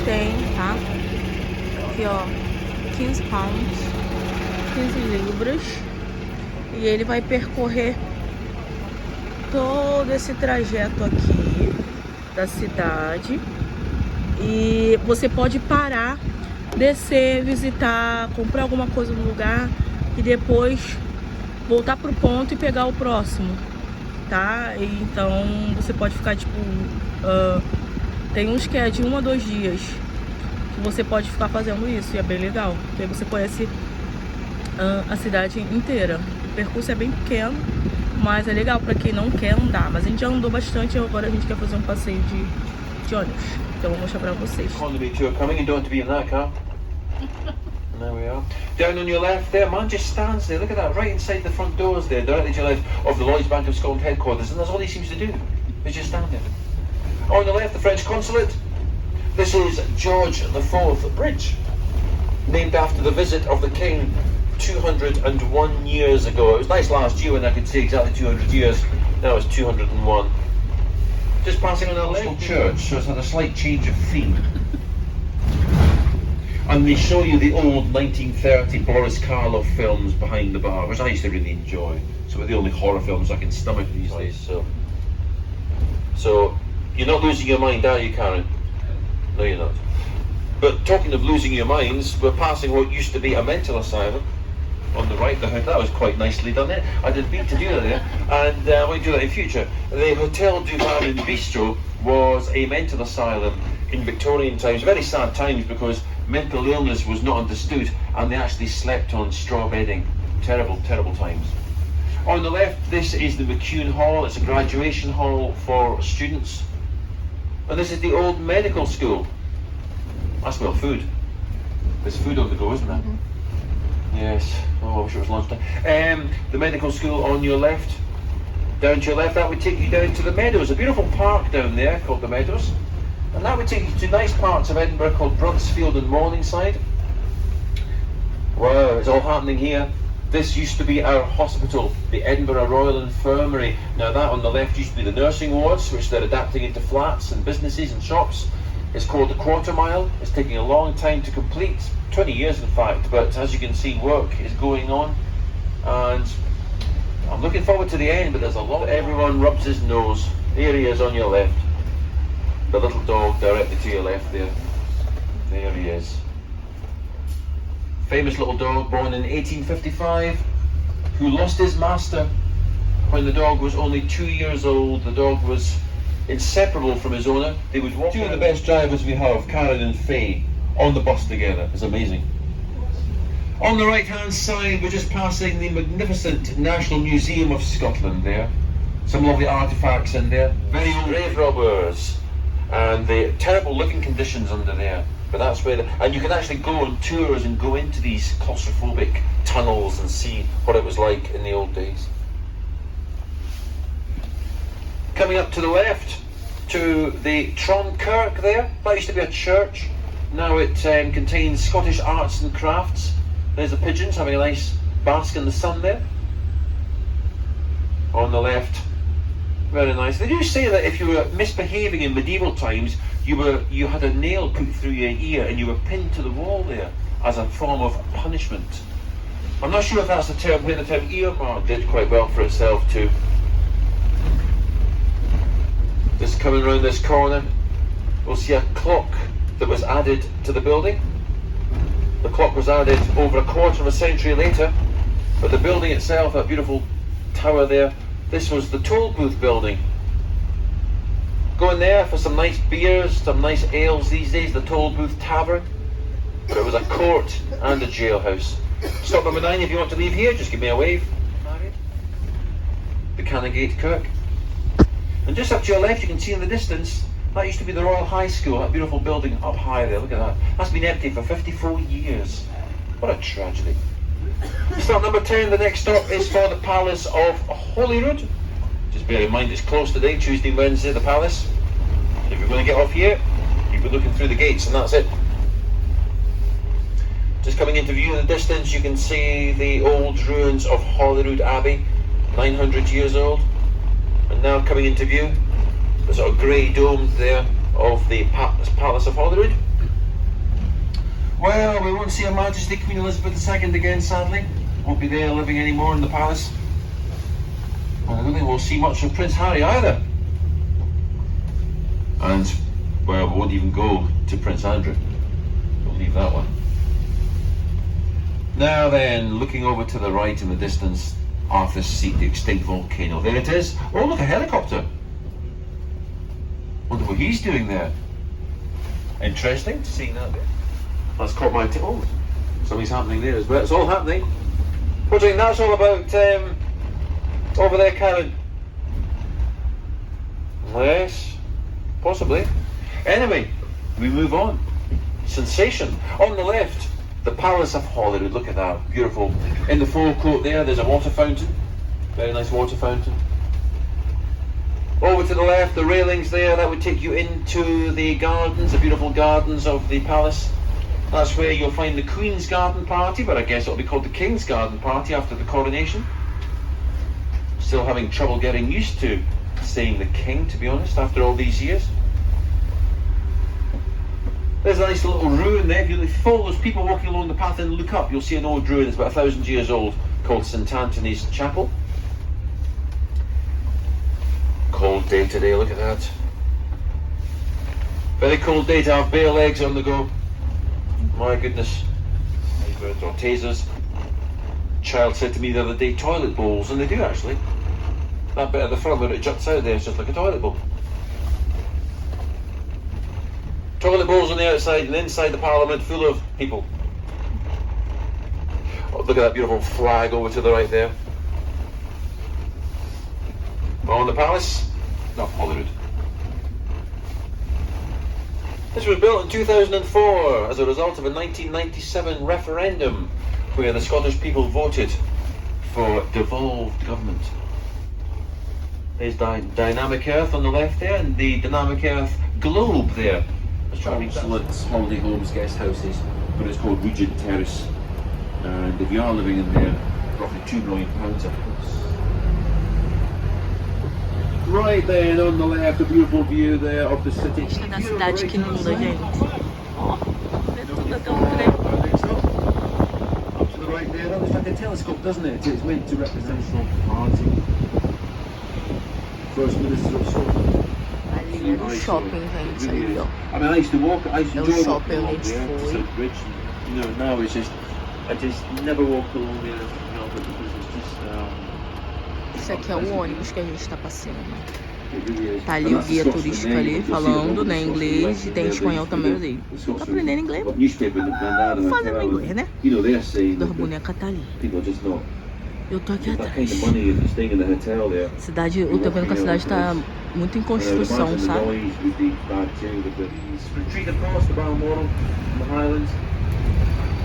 tem, tá? Aqui, ó, 15 pounds, 15 libras. E ele vai percorrer todo esse trajeto aqui da cidade. E você pode parar, descer, visitar, comprar alguma coisa no lugar e depois voltar pro ponto e pegar o próximo, tá? E então você pode ficar tipo tem uns que é de 1 a 2 dias que você pode ficar fazendo isso, e é bem legal, porque aí você conhece a cidade inteira. O percurso é bem pequeno, mas é legal pra quem não quer andar. Mas a gente já andou bastante e agora a gente quer fazer um passeio de ônibus. Então eu vou mostrar pra vocês. Economy tour coming, you don't want to be in that car. There we are. Down on your left there, man just stands there. Look at that, right inside the front doors there, directly to your left of the Lloyds Bank of Scotland headquarters, and that's all he seems to do. He's just stand there. On the left, the French consulate. This is George IV Bridge, named after the visit of the King 201 years ago. It was nice last year when I could say exactly 200 years. Now it's 201. Just passing on our left. Church, so it's had a slight change of theme. And they show you the old 1930 Boris Karloff films behind the bar, which I used to really enjoy. So they're the only horror films I can stomach these days. So you're not losing your mind, are you, Karen? No, you're not. But talking of losing your minds, we're passing what used to be a mental asylum. On the right, the hood, that was quite nicely done there. I didn't mean to do that there, and I might do that in future. The Hotel du Var and Bistro was a mental asylum in Victorian times, very sad times, because mental illness was not understood and they actually slept on straw bedding. Terrible, terrible times. On the left, this is the McCune Hall. It's a graduation hall for students. And this is the old medical school. I smell food. There's food on the go, isn't there? Yes. Oh, I wish it was lunchtime. The medical school on your left. Down to your left, that would take you down to the Meadows. A beautiful park down there called the Meadows. And that would take you to nice parts of Edinburgh called Bruntsfield and Morningside. Wow, it's all happening here. This used to be our hospital, the Edinburgh Royal Infirmary. Now that on the left used to be the nursing wards, which they're adapting into flats and businesses and shops. It's called the Quarter Mile. It's taking a long time to complete, 20 years in fact, but as you can see, work is going on. And I'm looking forward to the end, but there's a lot. Everyone rubs his nose. Here he is on your left. The little dog directly to your left there. There he is. Famous little dog born in 1855 who lost his master when the dog was only 2 years old. The dog was inseparable from his owner. They would walk. Two of the best drivers we have, Karen and Faye, on the bus together. It's amazing. On the right hand side, we're just passing the magnificent National Museum of Scotland there. Some lovely artefacts in there. Very old grave robbers. And the terrible living conditions under there. But that's where, and you can actually go on tours and go into these claustrophobic tunnels and see what it was like in the old days. Coming up to the left, to the Tron Kirk there. That used to be a church. Now it contains Scottish arts and crafts. There's the pigeons having a nice bask in the sun there. On the left. Very nice. They do say that if you were misbehaving in medieval times, you had a nail put through your ear and you were pinned to the wall there as a form of punishment. I'm not sure if that's the term, where the term earmark did quite well for itself too. Just coming around this corner, we'll see a clock that was added to the building. The clock was added over a quarter of a century later, but the building itself, that beautiful tower there, this was the toll booth building. Go in there for some nice beers, some nice ales these days, the toll booth tavern. But it was a court and a jailhouse. Stop number 9, if you want to leave here, just give me a wave. The Canongate Kirk. And just up to your left, you can see in the distance, that used to be the Royal High School, that beautiful building up high there, look at that. That's been empty for 54 years. What a tragedy. Stop number 10, the next stop is for the Palace of Holyrood. Just bear in mind it's closed today, Tuesday and Wednesday, the Palace. If you're going to get off here, you'll be looking through the gates and that's it. Just coming into view in the distance, you can see the old ruins of Holyrood Abbey, 900 years old. And now coming into view, the sort of grey dome there of the Palace of Holyrood. Well, we won't see Her Majesty Queen Elizabeth II again, sadly. Won't be there living anymore in the palace. And I don't think we'll see much of Prince Harry either. And, well, we won't even go to Prince Andrew. We'll leave that one. Now then, looking over to the right in the distance, Arthur's Seat, the extinct volcano. There it is. Oh, look, a helicopter. Wonder what he's doing there. Interesting to see that. That's caught my attention. Oh, something's happening there as well. It's all happening. What do you think that's all about over there, Karen? Yes, possibly. Anyway, we move on. Sensation. On the left, the Palace of Holyrood. Look at that, beautiful. In the forecourt there, there's a water fountain. Very nice water fountain. Over to the left, the railings there, that would take you into the gardens, the beautiful gardens of the palace. That's where you'll find the Queen's Garden Party, but I guess it'll be called the King's Garden Party after the coronation. Still having trouble getting used to saying the King, to be honest, after all these years. There's a nice little ruin there. If you follow those people walking along the path and look up, you'll see an old ruin. It's about 1,000 years old, called St Anthony's Chapel. Cold day today, look at that. Very cold day to have bare legs on the go. My goodness. Or tasers. Child said to me the other day, toilet bowls, and they do actually. That bit of the front where it juts out there is just like a toilet bowl. Toilet bowls on the outside and inside the Parliament full of people. Oh, look at that beautiful flag over to the right there. On the palace of Holyrood. This was built in 2004 as a result of a 1997 referendum where the Scottish people voted for devolved government. There's Dynamic Earth on the left there and the Dynamic Earth globe there. Excellent holiday homes, guest houses, but it's called Regent Terrace. And if you are living in there, roughly £2 million I suppose. Right then, on the left, a beautiful view there of the city. Da cidade que linda, gente. Ó, tudo até um trem. Up to the right there, that looks like a telescope, doesn't it? It's meant to represent some party. First Minister of Scotland. Ali era o shopping, gente, ali, ó. I mean, I used to enjoy walking along onde there to foi. St Bridge. You know, now it's just, I just never walk along there, you know, because it's just, Esse aqui é o ônibus que a gente tá passeando. Tá ali o guia turístico ali falando, né, inglês, e tem espanhol também ali. Tá aprendendo inglês? Fazendo inglês, né? Das bonecas tá ali. Eu tô aqui atrás. Cidade, eu tô vendo que a cidade tá muito em construção, sabe?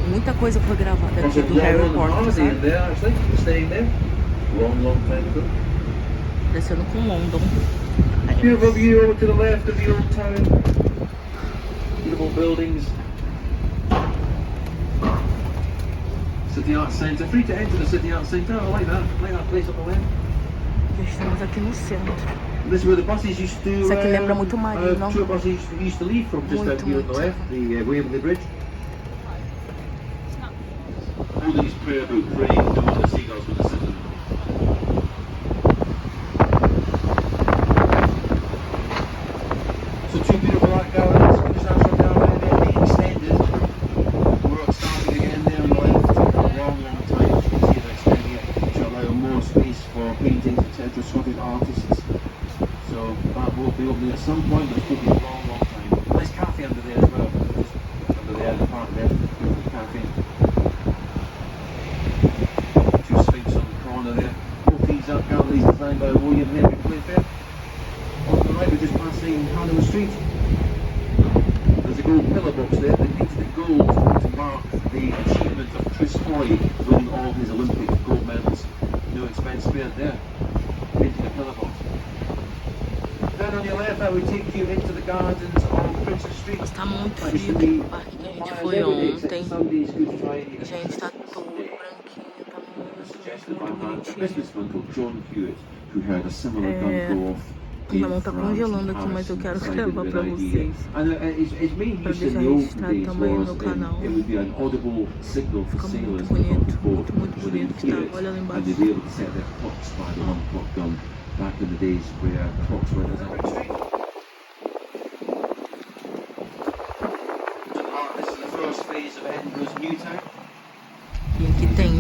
Muita coisa foi gravada aqui do Harry Potter, sabe? Descendo com London. Beautiful view over to the left of the old town. Beautiful buildings. City Arts Centre. Free to enter the City Arts Centre. I like that. I like that place up the left. Já estamos aqui no centro. This is where the buses used to. Isso aqui lembra muito Marinho, não? Tour buses used to leave from just out here on the left, the Waverley Bridge. All these prayer book praying to all the seagulls with the city. So two beautiful art galleries, Scottish National Gallery, they're being extended. We're starting again there on the left for a long, long time. You can see they're extending it to allow more space for paintings, etc., Scottish artists. So that will be opening at some point, but it's taking a long, long time. Nice cafe under there as well. Just under there, the park there, beautiful cafe. Two Sphinx on the corner there. Both these art galleries designed by William Henry Playfair. On the right, we're just passing Hanover Street. There's a gold pillar box there. They painted it gold to mark the achievement of Chris Hoy winning all his Olympic gold medals. No expense spared there. Painting a pillar box. Then on your left, I would take you into the gardens of Princess Street. Tá muito frio aqui no parque que a gente foi ontem. Gente, tá todo branquinho, tá muito bonitinho. John Hewitt, who heard a similar gun go off Minha mão tá congelando aqui, mas eu quero gravar pra vocês. Pra deixar registrado também no meu canal. Fica muito bonito, muito bonito que tá. Olha lá embaixo. E aqui tem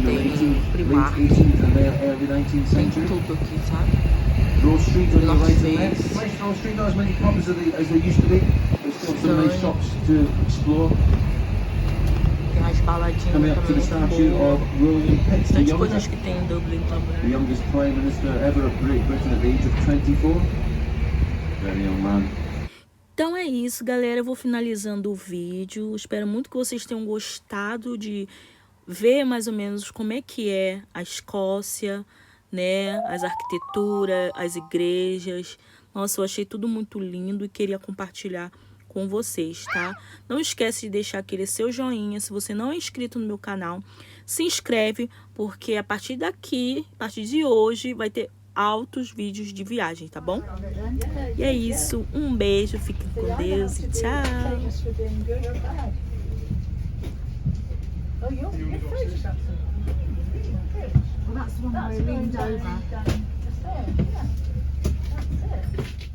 peixe, tem primark, tem tudo aqui, sabe? Grove Street on your right and North left. Face. West Grove Street, not as many pubs as there used to be. There's still some nice shops to explore. Tem umas baladinhas Coming up to também the statue muito of boas. William Pitt the Tantas Younger, coisas que tem em Dublin the também. youngest Prime Minister ever of Great Britain at the age of 24. Very young man. Então é isso, galera. Eu vou finalizando o vídeo. Espero muito que vocês tenham gostado de ver mais ou menos como é que é a Escócia, né? As arquiteturas, as igrejas. Nossa, eu achei tudo muito lindo e queria compartilhar com vocês, tá? Não esquece de deixar aquele seu joinha. Se você não é inscrito no meu canal, se inscreve, porque a partir daqui, a partir de hoje, vai ter altos vídeos de viagem, tá bom? E é isso, um beijo, fiquem com Deus e tchau! Well, that's the one where I leaned over. That's it.